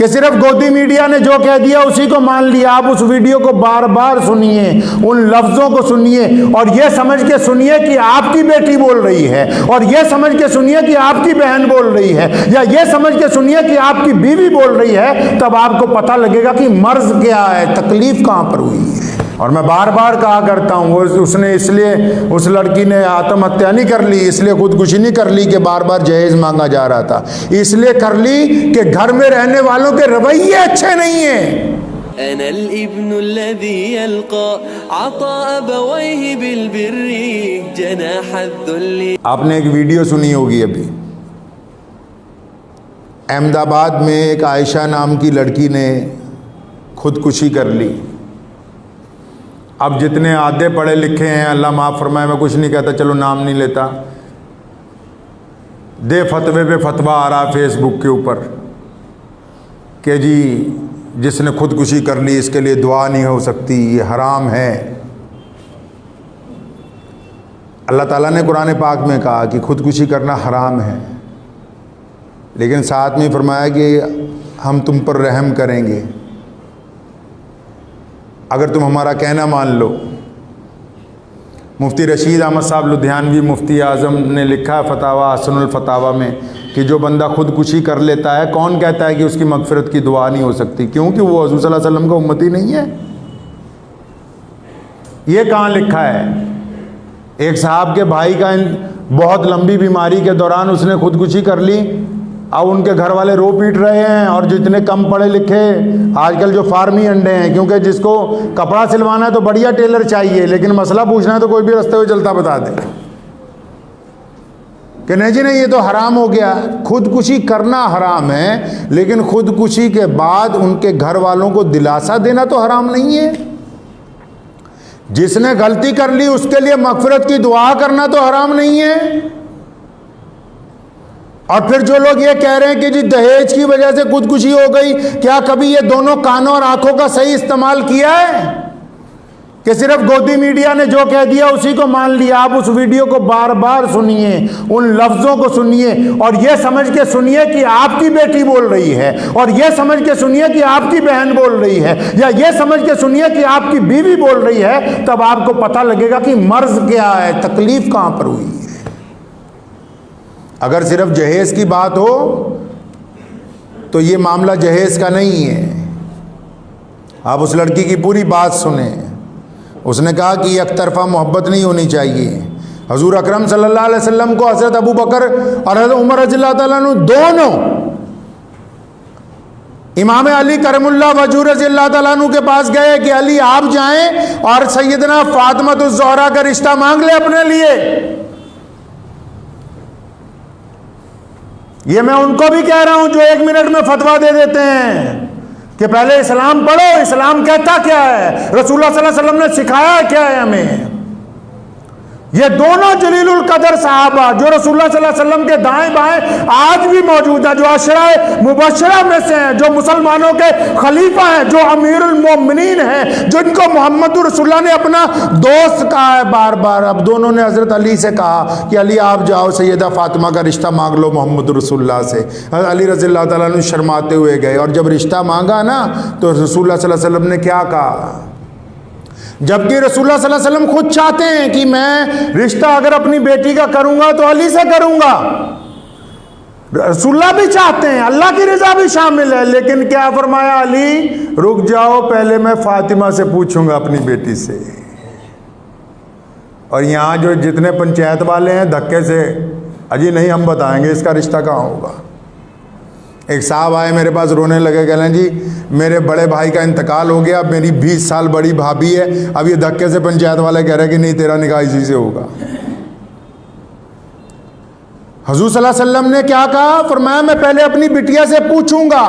कि सिर्फ गोदी मीडिया ने जो कह दिया उसी को मान लिया। आप उस वीडियो को बार बार सुनिए, उन लफ्जों को सुनिए और यह समझ के सुनिए कि आपकी बेटी बोल रही है, और यह समझ के सुनिए कि आपकी बहन बोल रही है, या यह समझ के सुनिए कि आपकी बीवी बोल रही है। तब आपको पता लगेगा कि मर्ज क्या है, तकलीफ कहां पर हुई है। और मैं बार बार कहा करता हूं, उसने इसलिए, उस लड़की ने आत्महत्या नहीं कर ली, इसलिए खुदकुशी नहीं कर ली कि बार बार जहेज मांगा जा रहा था, इसलिए कर ली कि घर में रहने वालों के रवैये अच्छे नहीं हैं। आपने एक वीडियो सुनी होगी अभी, अहमदाबाद में एक आयशा नाम की लड़की ने खुदकुशी कर ली। अब जितने आधे पढ़े लिखे हैं, अल्लाह माफ़ फरमाए, मैं कुछ नहीं कहता, चलो नाम नहीं लेता, दे फतवे पे फतवा आ रहा फेसबुक के ऊपर कि जी जिसने खुदकुशी कर ली इसके लिए दुआ नहीं हो सकती, ये हराम है। अल्लाह ताला ने कुरान पाक में कहा कि खुदकुशी करना हराम है, लेकिन साथ में फरमाया कि हम तुम पर रहम करेंगे अगर तुम हमारा कहना मान लो। मुफ्ती रशीद अहमद साहब लुधियानवी मुफ्ती आज़म ने लिखा है फतावा हसनुल फतावा में कि जो बंदा खुदकुशी कर लेता है, कौन कहता है कि उसकी मगफिरत की दुआ नहीं हो सकती, क्योंकि वो हुज़ूर सल्लल्लाहु अलैहि वसल्लम का उम्मती नहीं है। ये कहाँ लिखा है? एक साहब के भाई का बहुत लंबी बीमारी के दौरान उसने खुदकुशी कर ली, अब उनके घर वाले रो पीट रहे हैं। और जितने कम पढ़े लिखे आजकल जो फार्मी अंडे हैं, क्योंकि जिसको कपड़ा सिलवाना है तो बढ़िया टेलर चाहिए, लेकिन मसला पूछना है तो कोई भी रास्ते हुए चलता बता दे कि नहीं जी नहीं ये तो हराम हो गया। खुदकुशी करना हराम है, लेकिन खुदकुशी के बाद उनके घर वालों को दिलासा देना तो हराम नहीं है। जिसने गलती कर ली उसके लिए मगफिरत की दुआ करना तो हराम नहीं है। और फिर जो लोग ये कह रहे हैं कि जी दहेज की वजह से खुदकुशी हो गई, क्या कभी ये दोनों कानों और आंखों का सही इस्तेमाल किया है कि सिर्फ गोदी मीडिया ने जो कह दिया उसी को मान लिया? आप उस वीडियो को बार बार सुनिए, उन लफ्जों को सुनिए और यह समझ के सुनिए कि आपकी बेटी बोल रही है, और यह समझ के सुनिए कि आपकी बहन बोल रही है, या यह समझ के सुनिए कि आपकी बीवी बोल रही है। तब आपको पता लगेगा कि मर्ज क्या है, तकलीफ कहां पर हुई है। अगर सिर्फ जहेज की बात हो तो ये मामला जहेज का नहीं है। आप उस लड़की की पूरी बात सुने। उसने कहा कि एक तरफा मोहब्बत नहीं होनी चाहिए। हजूर अकरम सल्लल्लाहु अलैहि वसल्लम को हज़रत अबू बकर और हज़रत उमर रज़ियल्लाहु ताला अन्हु दोनों इमाम अली करमुल्लाह वजह रज़ियल्लाहु ताला अन्हु के पास गए कि अली आप जाएं और सैयदना फातिमातुज़ ज़हरा का रिश्ता मांग ले अपने लिए। ये मैं उनको भी कह रहा हूं जो 1 मिनट में फतवा दे देते हैं कि पहले इस्लाम पढ़ो, इस्लाम कहता क्या है, रसूलुल्लाह सल्लल्लाहु अलैहि वसल्लम ने सिखाया क्या है हमें। ये दोनों जलीलुल कदर साहबा जो रसूलुल्लाह सल्लल्लाहु अलैहि वसल्लम के दाएं बाएं आज भी मौजूद है, जो अशरा मुबशरा में से हैं, जो मुसलमानों के खलीफा हैं, जो अमीरुल मोमिनीन हैं, जिनको मोहम्मद रसूलुल्लाह ने अपना दोस्त कहा है बार बार। अब दोनों ने हज़रत अली से कहा कि अली आप जाओ सैयदा फातिमा का रिश्ता मांग लो मोहम्मद रसूलुल्लाह से। अली रज़ियल्लाहु ताला अन्हु शर्माते हुए गए, और जब रिश्ता मांगा ना तो रसूलुल्लाह सल्लल्लाहु अलैहि वसल्लम ने क्या कहा, जबकि रसूलुल्लाह सल्लल्लाहु अलैहि वसल्लम खुद चाहते हैं कि मैं रिश्ता अगर अपनी बेटी का करूंगा तो अली से करूंगा। रसूलुल्लाह भी चाहते हैं, अल्लाह की रजा भी शामिल है, लेकिन क्या फरमाया अली, रुक जाओ पहले मैं फातिमा से पूछूंगा अपनी बेटी से। और यहाँ जो जितने पंचायत वाले हैं धक्के से अजी नहीं हम बताएंगे इसका रिश्ता कहाँ होगा। एक साहब आए मेरे पास रोने लगे, कह रहे जी मेरे बड़े भाई का इंतकाल हो गया, मेरी 20 साल बड़ी भाभी है, अब ये धक्के से पंचायत वाले कह रहे कि नहीं तेरा निकाह इसी से होगा। हुजूर सल्लल्लाहु अलैहि वसल्लम ने क्या कहा, फरमाया मैं पहले अपनी बिटिया से पूछूंगा।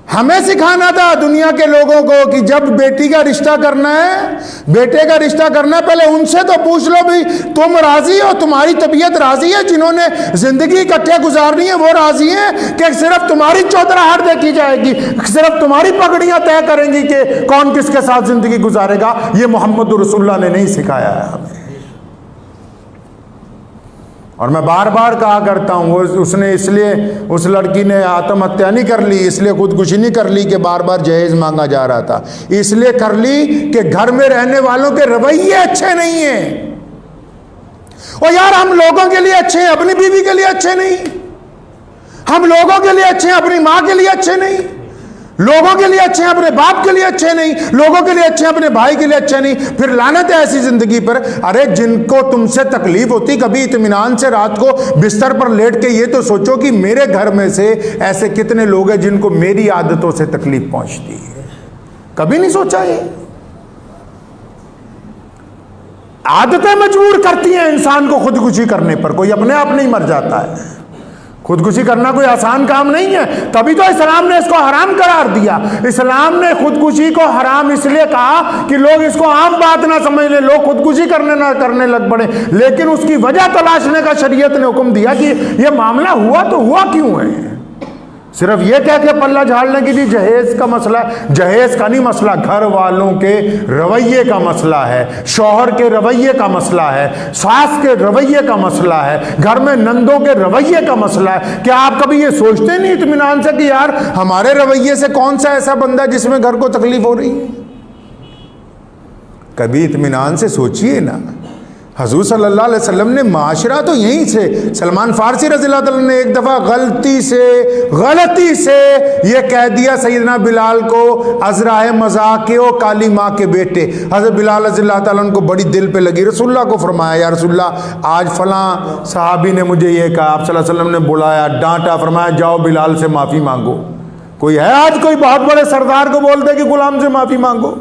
हमें सिखाना था दुनिया के लोगों को कि जब बेटी का रिश्ता करना है, बेटे का रिश्ता करना है, पहले उनसे तो पूछ लो भी तुम राजी हो, तुम्हारी तबीयत राजी है, जिन्होंने जिंदगी इकट्ठे गुजारनी है वो राजी हैं कि सिर्फ तुम्हारी चौधराहट देखी जाएगी, सिर्फ तुम्हारी पगड़ियां तय करेंगी कि कौन किसके साथ जिंदगी गुजारेगा। ये मोहम्मद रसूलुल्लाह ने नहीं सिखाया है हमें। और मैं बार बार कहा करता हूँ, उसने इसलिए, उस लड़की ने आत्महत्या नहीं कर ली, इसलिए खुदकुशी नहीं कर ली कि बार बार जहेज मांगा जा रहा था, इसलिए कर ली कि घर में रहने वालों के रवैये अच्छे नहीं हैं। और यार हम लोगों के लिए अच्छे हैं, अपनी बीवी के लिए अच्छे नहीं, हम लोगों के लिए अच्छे हैं, अपनी माँ के लिए अच्छे नहीं, लोगों के लिए अच्छे हैं, अपने बाप के लिए अच्छे नहीं, लोगों के लिए अच्छे हैं, अपने भाई के लिए अच्छे नहीं। फिर लानत है ऐसी जिंदगी पर। अरे जिनको तुमसे तकलीफ होती, कभी इत्मीनान से रात को बिस्तर पर लेट के ये तो सोचो कि मेरे घर में से ऐसे कितने लोग हैं जिनको मेरी आदतों से तकलीफ पहुंचती है। कभी नहीं सोचा ये? आदतें मजबूर करती हैं इंसान को खुदकुशी करने पर। कोई अपने आप नहीं मर जाता है। खुदकुशी करना कोई आसान काम नहीं है, तभी तो इस्लाम ने इसको हराम करार दिया। इस्लाम ने खुदकुशी को हराम इसलिए कहा कि लोग इसको आम बात ना समझ ले, लोग खुदकुशी करने लग पड़े। लेकिन उसकी वजह तलाशने का शरीयत ने हुक्म दिया कि यह मामला हुआ तो हुआ क्यों है। सिर्फ ये कह के पल्ला झाड़ने की जी जहेज का मसला, जहेज का नहीं मसला, घर वालों के रवैये का मसला है, शौहर के रवैये का मसला है, सास के रवैये का मसला है, घर में नंदों के रवैये का मसला है। क्या आप कभी ये सोचते नहीं इत्मीनान से कि यार हमारे रवैये से कौन सा ऐसा बंदा जिसमें घर को तकलीफ हो रही है? कभी इत्मीनान से सोचिए ना। हजूर सल्लल्लाहु अलैहि वसल्लम ने माशरा तो यहीं से, सलमान फारसी रज़ियल्लाहु अन्हु ने एक दफ़ा गलती से ये कह दिया सैयदना बिलाल को, अज़राए मज़ाक़े ओ काली माँ के बेटे। हज़रत बिलाल रज़ियल्लाहु अन्हु को बड़ी दिल पे लगी, रसूलुल्लाह को फरमाया, या रसूलुल्लाह आज फ़लाँ सहाबी ने मुझे ये कहा, आप सल्लल्लाहु अलैहि वसल्लम ने बुलाया, डांटा, फरमाया जाओ बिलाल से माफ़ी मांगो। कोई है आज कोई बहुत बड़े सरदार को बोलते कि गुलाम से माफ़ी मांगो?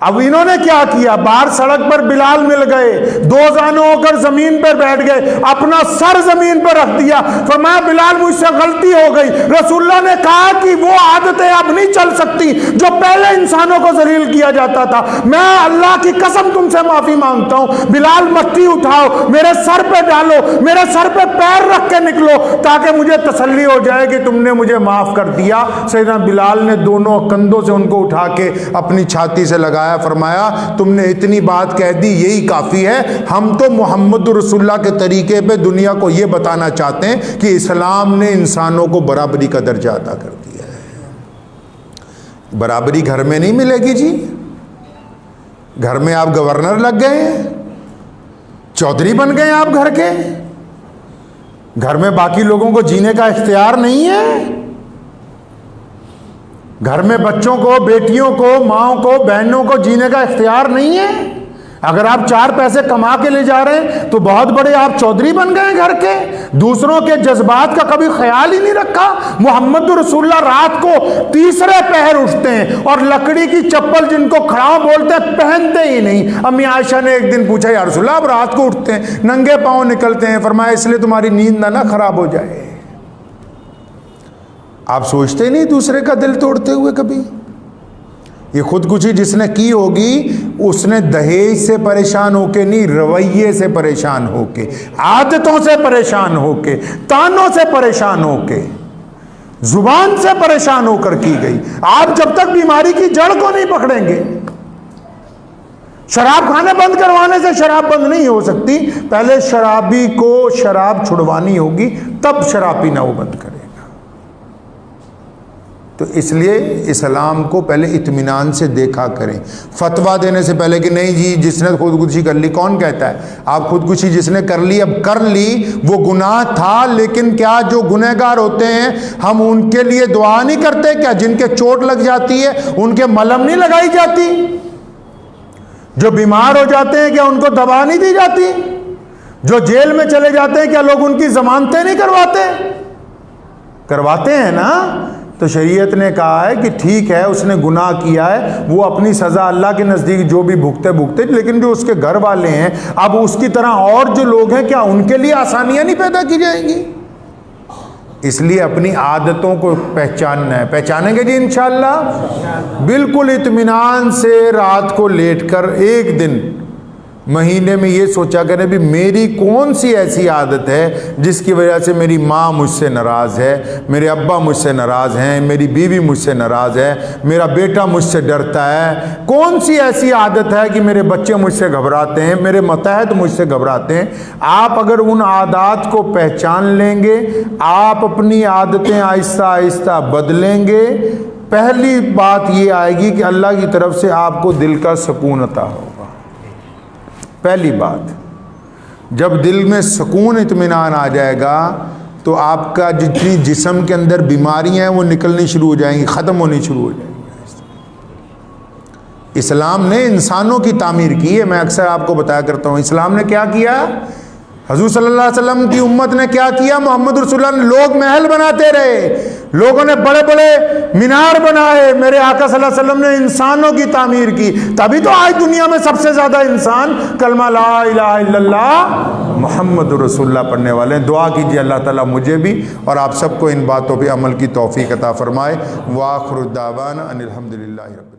अब इन्होंने क्या किया, बाहर सड़क पर बिलाल मिल गए, दो जाने होकर जमीन पर बैठ गए, अपना सर जमीन पर रख दिया, फरमाया बिलाल मुझसे गलती हो गई। रसूलुल्लाह ने कहा कि वो आदतें अब नहीं चल सकती जो पहले इंसानों को जलील किया जाता था। मैं अल्लाह की कसम तुमसे माफी मांगता हूं, बिलाल मट्टी उठाओ, मेरे सर पे डालो, मेरे सर पे पैर रख के निकलो, ताकि मुझे तसल्ली हो जाए कि तुमने मुझे माफ कर दिया। सैयदना बिलाल ने दोनों कंधों से उनको उठा के अपनी छाती से लगाया, फरमाया तुमने इतनी बात कह दी, यही काफी है। हम तो मोहम्मद रसूलुल्लाह के तरीके पे दुनिया को यह बताना चाहते हैं कि इस्लाम ने इंसानों को बराबरी का दर्जा अता कर दिया है। बराबरी घर में नहीं मिलेगी जी। घर में आप गवर्नर लग गए, चौधरी बन गए आप घर के, घर में बाकी लोगों को जीने का इख्तियार नहीं है। घर में बच्चों को, बेटियों को, माओ को, बहनों को जीने का इख्तियार नहीं है। अगर आप चार पैसे कमा के ले जा रहे हैं तो बहुत बड़े आप चौधरी बन गए घर के, दूसरों के जज्बात का कभी ख्याल ही नहीं रखा। मोहम्मद रसूलुल्लाह रात को तीसरे पहर उठते हैं और लकड़ी की चप्पल जिनको खड़ाव बोलते हैं पहनते ही नहीं। अम्मी आयशा ने एक दिन पूछा, या रसूलुल्लाह आप रात को उठते हैं, नंगे पांव निकलते हैं? फरमाया इसलिए तुम्हारी नींद ना खराब हो जाए। आप सोचते नहीं दूसरे का दिल तोड़ते हुए कभी? ये खुदकुशी जिसने की होगी उसने दहेज से परेशान होके नहीं, रवैये से परेशान होके, आदतों से परेशान होके, तानों से परेशान होके, जुबान से परेशान होकर की गई। आप जब तक बीमारी की जड़ को नहीं पकड़ेंगे, शराब खाने बंद करवाने से शराब बंद नहीं हो सकती। पहले शराबी को शराब छुड़वानी होगी, तब शराब पीना वो बंद करेगा। तो इसलिए इस्लाम को पहले इत्मीनान से देखा करें। फतवा देने से पहले कि नहीं जी जिसने खुदकुशी कर ली, कौन कहता है? आप खुदकुशी जिसने कर ली, अब कर ली, वो गुनाह था, लेकिन क्या जो गुनहगार होते हैं हम उनके लिए दुआ नहीं करते क्या? जिनके चोट लग जाती है उनके मलहम नहीं लगाई जाती? जो बीमार हो जाते हैं क्या उनको दवा नहीं दी जाती? जो जेल में चले जाते हैं क्या लोग उनकी जमानतें नहीं करवाते? करवाते हैं ना। तो शरीयत ने कहा है कि ठीक है उसने गुनाह किया है, वो अपनी सज़ा अल्लाह के नज़दीक जो भी भुगते, लेकिन जो उसके घर वाले हैं, अब उसकी तरह और जो लोग हैं क्या उनके लिए आसानियां नहीं पैदा की जाएंगी? इसलिए अपनी आदतों को पहचानना है। पहचानेंगे जी इंशाअल्लाह। बिल्कुल इत्मीनान से रात को लेटकर एक दिन महीने में ये सोचा करें भी मेरी कौन सी ऐसी आदत है जिसकी वजह से मेरी माँ मुझसे नाराज़ है, मेरे अब्बा मुझसे नाराज़ हैं, मेरी बीवी मुझसे नाराज़ है, मेरा बेटा मुझसे डरता है। कौन सी ऐसी आदत है कि मेरे बच्चे मुझसे घबराते हैं, मेरे मतहत मुझसे घबराते हैं। आप अगर उन आदत को पहचान लेंगे, आप अपनी आदतें आहिस्ता आहिस्ता बदलेंगे, पहली बात ये आएगी कि अल्लाह की तरफ से आपको दिल का सुकून अता होगा। पहली बात, जब दिल में सुकून इत्मीनान आ जाएगा तो आपका जितनी जिस्म के अंदर बीमारियां हैं वो निकलनी शुरू हो जाएंगी, ख़त्म होनी शुरू हो जाएंगी। इस्लाम ने इंसानों की तामीर की है। मैं अक्सर आपको बताया करता हूँ इस्लाम ने क्या किया, हजूर सल्लल्लाहु अलैहि वसल्लम की उम्मत ने क्या किया। मोहम्मद रसूलुल्लाह ने लोग महल बनाते रहे, लोगों ने बड़े बड़े मीनार बनाए, मेरे आका सल्लल्लाहु अलैहि वसल्लम ने इंसानों की तामीर की। तभी तो आज दुनिया में सबसे ज़्यादा इंसान कलमा ला इलाहा इल्लल्लाह मोहम्मद रसूलुल्लाह पढ़ने वाले हैं। दुआ कीजिए अल्लाह ताला मुझे भी और आप सबको इन बातों पर अमल की तौफीक अता फरमाए। व आखिरु दावाना अनिल हम्दुलिल्लाहि रब्बिल